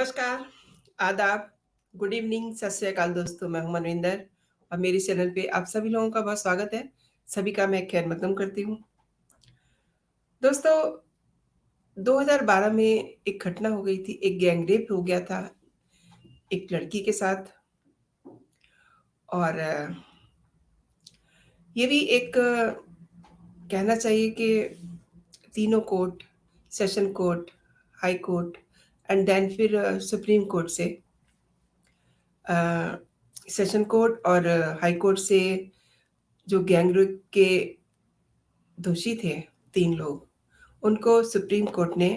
नमस्कार, आदाब, good evening, सत श्री अकाल दोस्तों, मैं हूँ मनविंदर और मेरे चैनल पे आप सभी लोगों का बहुत स्वागत है। सभी का मैं खैर मकदम करती हूँ। दोस्तों, 2012 में एक घटना हो गई थी, एक गैंग रेप हो गया था एक लड़की के साथ और ये भी एक कहना चाहिए कि तीनों court, session court, high court and then फिर सुप्रीम कोर्ट से अ, सेशन कोर्ट और हाई कोर्ट से जो गैंगरेप के दोषी थे 3 लोग, उनको सुप्रीम कोर्ट ने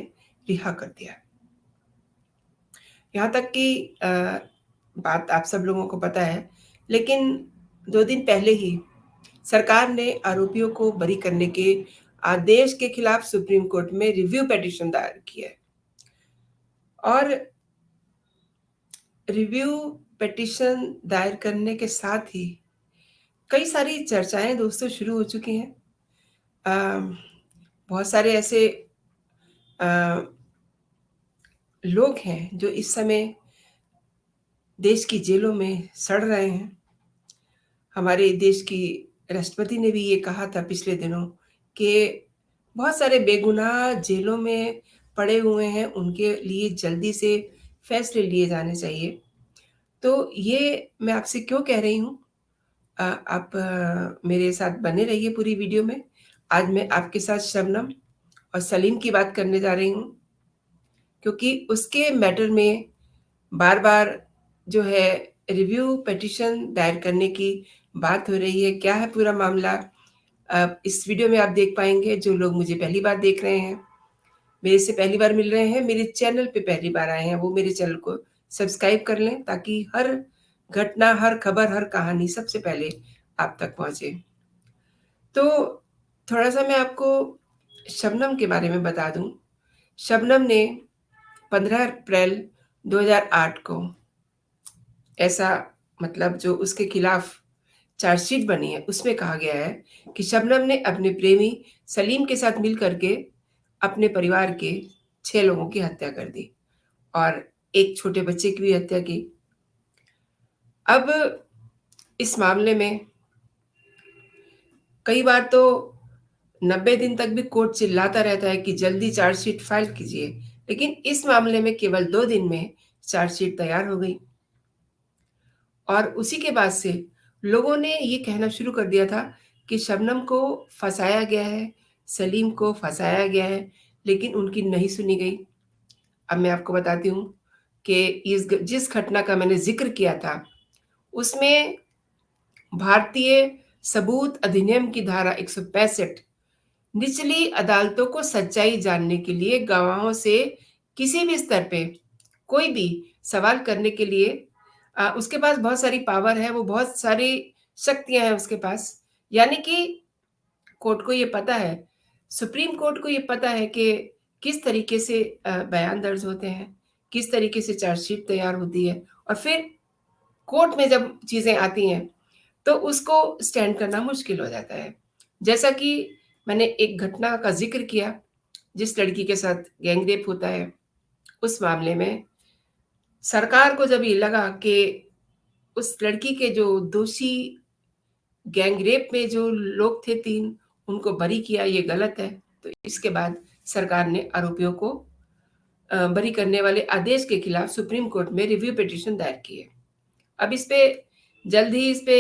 रिहा कर दिया। यहाँ तक कि बात आप सब लोगों को पता है, लेकिन 2 दिन पहले ही सरकार ने आरोपियों को बरी करने के आदेश के खिलाफ सुप्रीम कोर्ट में रिव्यू पिटीशन दायर की है और रिव्यू पिटीशन दायर करने के साथ ही कई सारी चर्चाएँ दोस्तों शुरू हो चुकी हैं। अ, बहुत सारे ऐसे अ, लोग हैं जो इस समय देश की जेलों में सड़ रहे हैं। हमारे देश की राष्ट्रपति ने भी ये कहा था पिछले दिनों कि बहुत सारे बेगुनाह जेलों में पड़े हुए हैं, उनके लिए जल्दी से फैसले लिए जाने चाहिए। तो ये मैं आपसे क्यों कह रही हूँ? आप मेरे साथ बने रहिए पूरी वीडियो में। आज मैं आपके साथ शबनम और सलीम की बात करने जा रही हूँ, क्योंकि उसके मैटर में बार-बार जो है रिव्यू पिटीशन दायर करने की बात हो रही है। क्या है पूरा मामला? इस वीडियो में आप देख पाएँगे। जो लोग मुझे पहली बार देख रहे हैं, मेरे से पहली बार मिल रहे हैं, मेरे चैनल पे पहली बार आए हैं, वो मेरे चैनल को सब्सक्राइब कर लें ताकि हर घटना, हर खबर, हर कहानी सबसे पहले आप तक पहुँचे। तो थोड़ा-सा मैं आपको शबनम के बारे में बता दूँ। शबनम ने 15 अप्रैल 2008 को ऐसा मतलब जो उसके खिलाफ चार्जशीट बनी है, उसमें कहा गया है कि शबनम ने अपने प्रेमी सलीम के साथ मिल कर के अपने परिवार के 6 लोगों की हत्या कर दी और एक छोटे बच्चे की भी हत्या की। अब इस मामले में कई बार तो 90 दिन तक भी कोर्ट चिल्लाता रहता है कि जल्दी चार्जशीट फाइल कीजिए, लेकिन इस मामले में केवल 2 दिन में चार्जशीट तैयार हो गई। और उसी के बाद से लोगों ने ये कहना शुरू कर दिया था कि शबनम को फँसाया गया है, सलीम को फँसाया गया है, लेकिन उनकी नहीं सुनी गई। अब मैं आपको बताती हूँ कि जिस घटना का मैंने ज़िक्र किया था, उसमें भारतीय सबूत अधिनियम की धारा 165 निचली अदालतों को सच्चाई जानने के लिए गवाहों से किसी भी स्तर पे कोई भी सवाल करने के लिए उसके पास बहुत सारी पावर है, वो बहुत सारी शक्तियाँ हैं उसके पास। यानी कि कोर्ट को ये पता है, सुप्रीम कोर्ट को ये पता है कि किस तरीके से बयान दर्ज होते हैं, किस तरीके से चार्जशीट तैयार होती है और फिर कोर्ट में जब चीज़ें आती हैं, तो उसको स्टैंड करना मुश्किल हो जाता है। जैसा कि मैंने एक घटना का ज़िक्र किया, जिस लड़की के साथ गैंग रेप होता है, उस मामले में सरकार को जब ये लगा कि उस लड़की के जो दोषी गैंग रेप में जो लोग थे 3 उनको बरी किया, ये गलत है। तो इसके बाद सरकार ने आरोपियों को बरी करने वाले आदेश के खिलाफ सुप्रीम कोर्ट में रिव्यू पिटीशन दायर की है। अब इस पे जल्द ही इस पे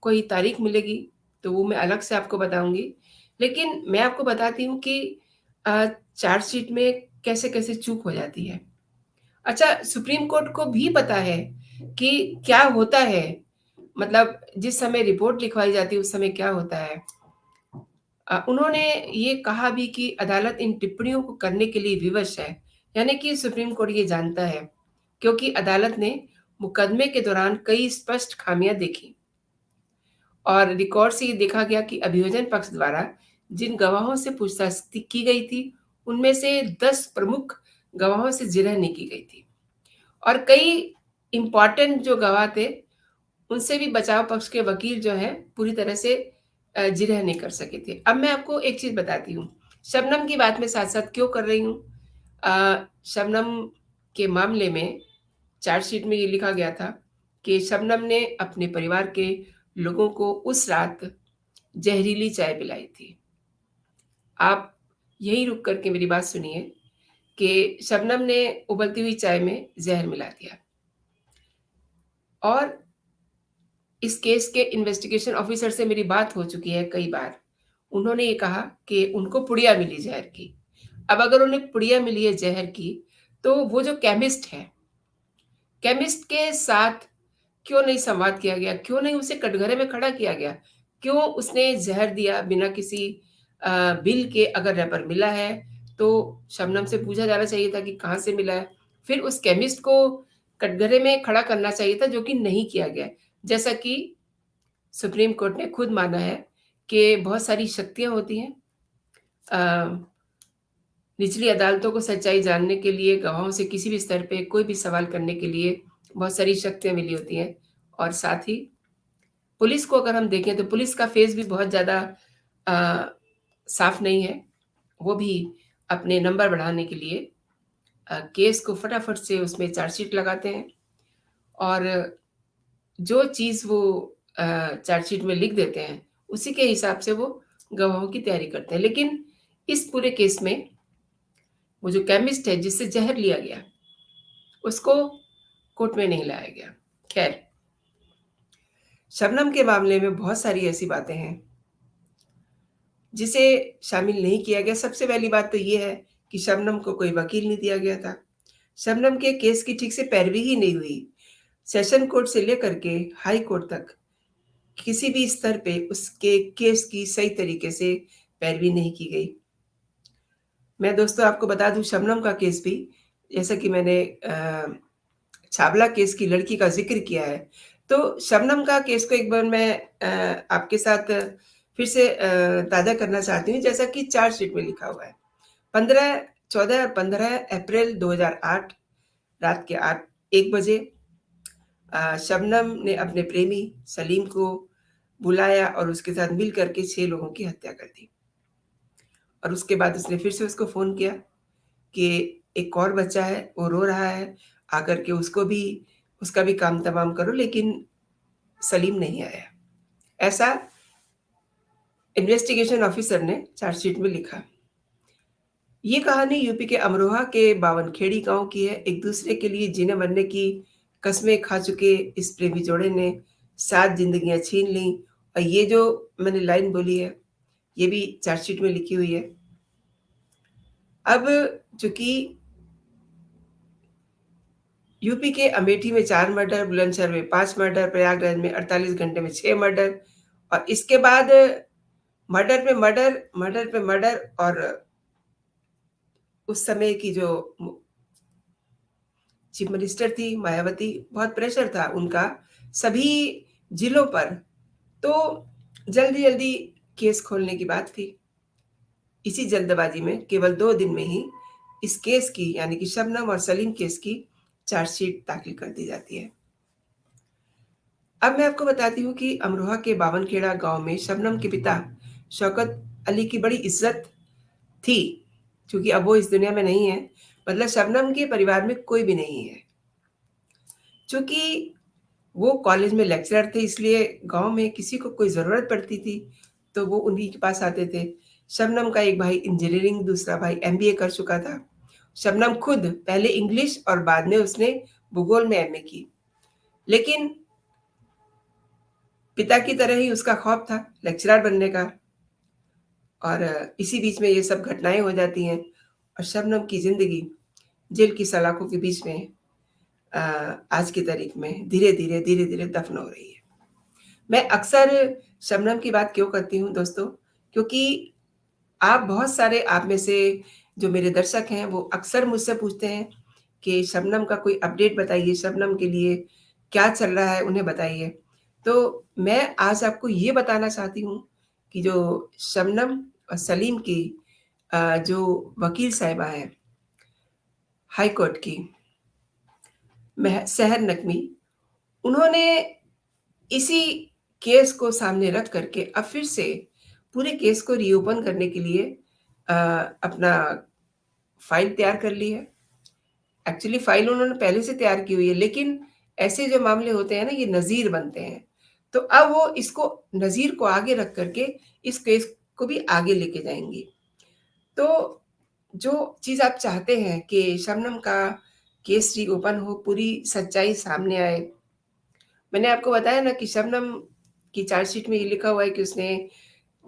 कोई तारीख मिलेगी, तो वो मैं अलग से आपको बताऊँगी। लेकिन मैं आपको बताती हूँ कि अ, चार्जशीट में कैसे-कैसे चूक हो जाती है। अच्छा, सुप्रीम कोर्ट को भी पता है कि क्या होता है, मतलब जिस समय रिपोर्ट लिखवाई जाती है, उस समय क्या होता है। उन्होंने ये कहा भी कि अदालत इन टिप्पणियों को करने के लिए विवश है, यानी कि सुप्रीम कोर्ट ये जानता है, क्योंकि अदालत ने मुकदमे के दौरान कई स्पष्ट खामियाँ देखी और रिकॉर्ड से ये देखा गया कि अभियोजन पक्ष द्वारा जिन गवाहों से पूछताछ की गई थी, उनमें से 10 प्रमुख गवाहों से जिरह नहीं की गई थी और कई इम्पोर्टेंट जो गवाह थे, उनसे भी बचाव पक्ष के वकील जो हैं, पूरी तरह से जिरह नहीं कर सके थे। अब मैं आपको एक चीज़ बताती हूँ, शबनम की बात मैं साथ-साथ क्यों कर रही हूँ? शबनम के मामले में चार्जशीट में ये लिखा गया था कि शबनम ने अपने परिवार के लोगों को उस रात जहरीली चाय पिलाई थी। आप यहीं रुक कर के मेरी बात सुनिए कि शबनम ने उबलती हुई चाय में ज़हर मिला दिया और इस केस के इन्वेस्टिगेशन ऑफिसर से मेरी बात हो चुकी है कई बार। उन्होंने ये कहा कि उनको पुड़िया मिली ज़हर की। अब अगर उन्हें पुड़िया मिली है ज़हर की, तो वो जो केमिस्ट है, केमिस्ट के साथ क्यों नहीं संवाद किया गया? क्यों नहीं उसे कटघरे में खड़ा किया गया? क्यों उसने ज़हर दिया बिना किसी बिल के? अगर रैपर मिला है, तो शबनम से पूछा जाना चाहिए था कि कहाँ से मिला है? फिर उस केमिस्ट को कटघरे में खड़ा करना चाहिए था, जो कि नहीं किया गया। जैसा कि सुप्रीम कोर्ट ने खुद माना है कि बहुत सारी शक्तियाँ होती हैं। अ, निचली अदालतों को सच्चाई जानने के लिए, गवाहों से किसी भी स्तर पे कोई भी सवाल करने के लिए बहुत सारी शक्तियाँ मिली होती हैं और साथ ही पुलिस को अगर हम देखें तो पुलिस का फेस भी बहुत ज़्यादा अ, साफ नहीं है। वो भी अपने नंबर बढ़ाने के लिए केस को फटाफट से उसमें चार्जशीट लगाते हैं और जो चीज़ वो चार्जशीट में लिख देते हैं, उसी के हिसाब से वो गवाहों की तैयारी करते हैं। लेकिन इस पूरे केस में वो जो केमिस्ट है जिससे ज़हर लिया गया, उसको कोर्ट में नहीं लाया गया। ख़ैर, शबनम के मामले में बहुत सारी ऐसी बातें हैं जिसे शामिल नहीं किया गया। सबसे पहली बात तो ये है कि शबनम को कोई वकील नहीं दिया गया था। शबनम के केस की ठीक से पैरवी ही नहीं हुई। सेशन कोर्ट से लेकर के हाई कोर्ट तक किसी भी स्तर पे उसके केस की सही तरीके से पैरवी नहीं की गई। मैं दोस्तों आपको बता दूँ शबनम का केस भी जैसा कि मैंने छावला केस की लड़की का ज़िक्र किया है, तो शबनम का केस को एक बार मैं आपके साथ फिर से ताज़ा करना चाहती हूँ जैसा कि चार्जशीट में लिखा हुआ है। 15 14 और 15 अप्रैल 2008 रात के 1 बजे शबनम ने अपने प्रेमी सलीम को बुलाया और उसके साथ मिल कर के 6 लोगों की हत्या कर दी। और उसके बाद उसने फिर से उसको फ़ोन किया कि एक और बच्चा है, वो रो रहा है, आकर के उसको भी उसका भी काम तमाम करो, लेकिन सलीम नहीं आया। ऐसा इन्वेस्टिगेशन ऑफिसर ने चार्जशीट में लिखा। ये कहानी यूपी के अमरोहा के बावनखेड़ी गाँव की है। एक-दूसरे के लिए जीने मरने की कस्में खा चुके इस प्रेमी जोड़े ने 7 ज़िंदगियाँ छीन लीं और ये जो मैंने लाइन बोली है, ये भी चार्जशीट में लिखी हुई है। अब चूँकि यूपी के अमेठी में 4 मर्डर, बुलंदशहर में 5 मर्डर, प्रयागराज में 48 घंटे में 6 मर्डर और इसके बाद मर्डर पे मर्डर, मर्डर पे मर्डर और उस समय की जो चीफ मिनिस्टर थी मायावती, बहुत प्रेशर था उनका सभी जिलों पर, तो जल्दी-जल्दी केस खोलने की बात थी। इसी जल्दबाजी में केवल 2 दिन में ही इस केस की यानी कि शबनम और सलीम केस की चार्जशीट दाखिल कर दी जाती है। अब मैं आपको बताती हूँ कि अमरोहा के बावनखेड़ा गाँव में शबनम के पिता शौकत अली की बड़ी इज़्ज़त थी, क्योंकि अब वो इस दुनिया में नहीं है। मतलब शबनम के परिवार में कोई भी नहीं है। चूँकि वो कॉलेज में लेक्चरर थे इसलिए गाँव में किसी को कोई ज़रूरत पड़ती थी, तो वो उन्हीं के पास आते थे। शबनम का एक भाई इंजीनियरिंग, दूसरा भाई एमबीए कर चुका था। शबनम खुद पहले इंग्लिश और बाद में उसने भूगोल में एमए की। लेकिन पिता की तरह ही उसका ख़्वाब था लेक्चरर बनने का और इसी बीच में ये सब घटनाएँ हो जाती हैं और शबनम की ज़िंदगी जेल की सलाखों के बीच में अ, आज की तारीख में धीरे-धीरे, धीरे-धीरे दफ़न हो रही है। मैं अक्सर शबनम की बात क्यों करती हूँ दोस्तों? क्योंकि आप बहुत सारे आप में से जो मेरे दर्शक हैं, वो अक्सर मुझसे पूछते हैं कि शबनम का कोई अपडेट बताइए, शबनम के लिए क्या चल रहा है, उन्हें बताइए। तो मैं आज आपको ये बताना चाहती हूँ कि जो शबनम और सलीम की जो वकील साहिबा हैं, हाई कोर्ट की, सेहर नकवी, उन्होंने इसी केस को सामने रख करके अब फिर से पूरे केस को रीओपन करने के लिए अपना फाइल तैयार कर ली है। एक्चुअली फ़ाइल उन्होंने पहले से तैयार की हुई है, लेकिन ऐसे जो मामले होते हैं ना, ये नज़ीर बनते हैं। तो अब वो इसको नज़ीर को आगे रख कर के इस केस को भी आगे लेके जाएँगी। तो जो चीज़ आप चाहते हैं कि शबनम का केस रीओपन हो, पूरी सच्चाई सामने आए। मैंने आपको बताया ना कि शबनम की चार्जशीट में ये लिखा हुआ है कि उसने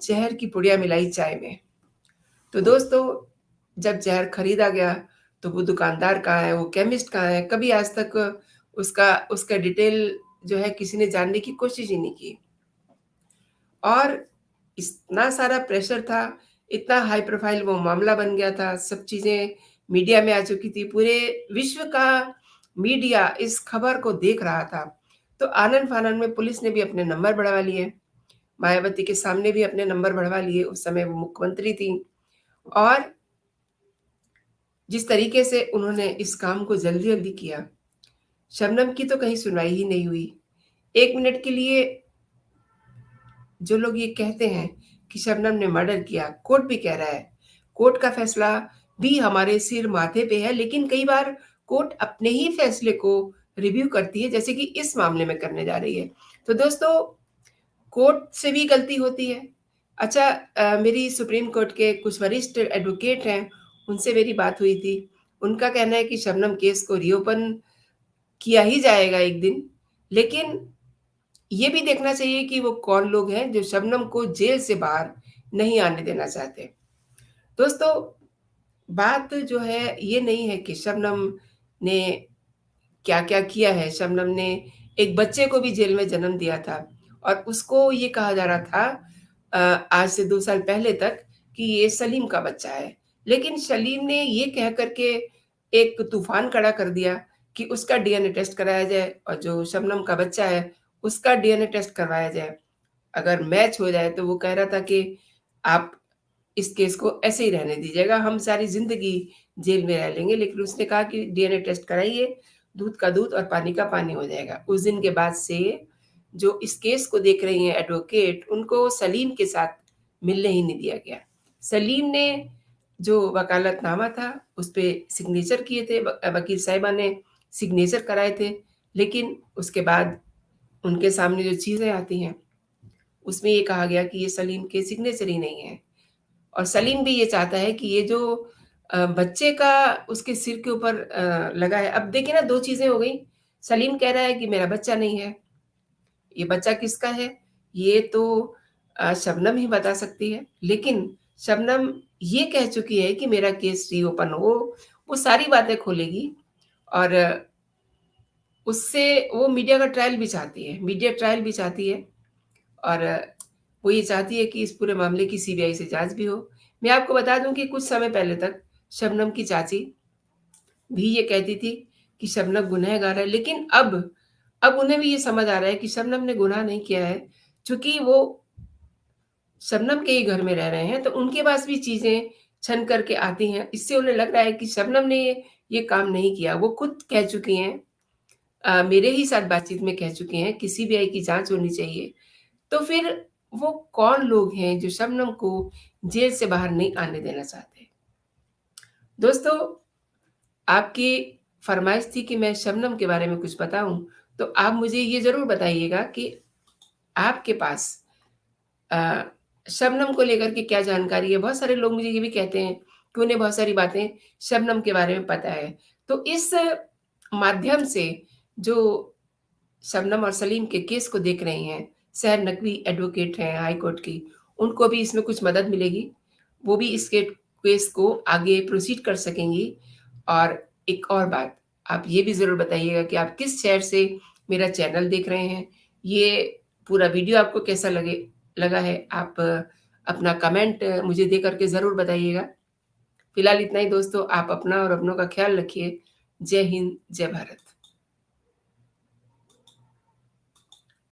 ज़हर की पुड़िया मिलाई चाय में। तो दोस्तों, जब ज़हर खरीदा गया, तो वो दुकानदार कहाँ है, वो केमिस्ट कहाँ है, कभी आज तक उसका उसका डिटेल जो है किसी ने जानने की कोशिश ही नहीं की। और इतना सारा प्रेशर था, इतना हाई प्रोफ़ाइल वो मामला बन गया था, सब चीज़ें मीडिया में आ चुकी थी, पूरे विश्व का मीडिया इस खबर को देख रहा था। तो आनन-फानन में पुलिस ने भी अपने नंबर बढ़वा लिए, मायावती के सामने भी अपने नंबर बढ़वा लिए, उस समय वो मुख्यमंत्री थीं। और जिस तरीके से उन्होंने इस काम को जल्दी-जल्दी किया, शबनम की तो कहीं सुनवाई ही नहीं हुई। 1 मिनट के लिए जो लोग ये कहते हैं कि शबनम ने मर्डर किया, कोर्ट भी कह रहा है। कोर्ट का फैसला भी हमारे सिर माथे पे है, लेकिन कई बार कोर्ट अपने ही फैसले को रिव्यू करती है, जैसे कि इस मामले में करने जा रही है। तो दोस्तों, कोर्ट से भी गलती होती है। अच्छा, मेरी सुप्रीम कोर्ट के कुछ वरिष्ठ एडवोकेट हैं, उनसे मेरी बात हुई थी। उनका कहना है कि शबनम केस को रीओपन किया ही जाएगा एक दिन, लेकिन ये भी देखना चाहिए कि वो कौन लोग हैं जो शबनम को जेल से बाहर नहीं आने देना चाहते। दोस्तों, बात जो है ये नहीं है कि शबनम ने क्या-क्या किया है। शबनम ने एक बच्चे को भी जेल में जन्म दिया था और उसको ये कहा जा रहा था आज से 2 साल पहले तक कि ये सलीम का बच्चा है। लेकिन सलीम ने ये कह कर के एक तूफ़ान खड़ा कर दिया कि उसका डीएनए टेस्ट कराया जाए और जो शबनम का बच्चा है, उसका डीएनए टेस्ट करवाया जाए। अगर मैच हो जाए तो वो कह रहा था कि आप इस केस को ऐसे ही रहने दीजिएगा, हम सारी ज़िंदगी जेल में रह लेंगे। लेकिन उसने कहा कि डीएनए टेस्ट कराइए, दूध का दूध और पानी का पानी हो जाएगा। उस दिन के बाद से जो इस केस को देख रही हैं एडवोकेट, उनको सलीम के साथ मिलने ही नहीं दिया गया। सलीम ने जो वकालतनामा था, उसपे सिग्नेचर किए थे, वकील साहिबा ने सिग्नेचर कराए थे, लेकिन उसके बाद उनके सामने जो चीज़ें आती हैं, उसमें ये कहा गया कि ये सलीम के सिग्नेचर ही नहीं है। और सलीम भी ये चाहता है कि ये जो बच्चे का उसके सिर के ऊपर लगा है, अब देखिए ना 2 चीज़ें हो गई। सलीम कह रहा है कि मेरा बच्चा नहीं है, ये बच्चा किसका है? ये तो शबनम ही बता सकती है। लेकिन शबनम ये कह चुकी है कि मेरा केस रीओपन हो, वो सारी बातें खोलेगी और उससे वो मीडिया का ट्रायल भी चाहती है, मीडिया ट्रायल भी चाहती है और वो ये चाहती है कि इस पूरे मामले की सीबीआई से जाँच भी हो। मैं आपको बता दूँ कि कुछ समय पहले तक शबनम की चाची भी ये कहती थी कि शबनम गुनहगार है, लेकिन अब उन्हें भी ये समझ आ रहा है कि शबनम ने गुनाह नहीं किया है, चूँकि वो शबनम के ही घर में रह रहे हैं, तो उनके पास भी चीज़ें छन करके आती हैं। इससे उन्हें लग रहा है कि शबनम ने ये काम नहीं किया। वो खुद कह चुकी हैं, मेरे ही साथ बातचीत में कह चुकी हैं कि सीबीआई की जाँच होनी चाहिए। तो फिर वो कौन लोग हैं जो शबनम को जेल से बाहर नहीं आने देना चाहते? दोस्तों, आपकी फ़रमाइश थी कि मैं शबनम के बारे में कुछ बताऊँ, तो आप मुझे ये ज़रूर बताइएगा कि आपके पास अ, शबनम को लेकर के क्या जानकारी है? बहुत सारे लोग मुझे ये भी कहते हैं कि उन्हें बहुत सारी बातें शबनम के बारे में पता है। तो इस माध्यम से जो शबनम और सलीम के केस को देख रही हैं, सहर नकवी एडवोकेट हैं हाई कोर्ट की, उनको भी इसमें कुछ मदद मिलेगी। वो भी इसके केस को आगे प्रोसीड कर सकेंगी। और एक और बात, आप ये भी ज़रूर बताइएगा कि आप किस शहर से मेरा चैनल देख रहे हैं। ये पूरा वीडियो आपको कैसा लगा है? आप अपना कमेंट मुझे दे कर के ज़रूर बताइएगा। फिलहाल इतना ही दोस्तों, आप अपना और अपनों का ख़्याल रखिए। जय हिंद, जय भारत।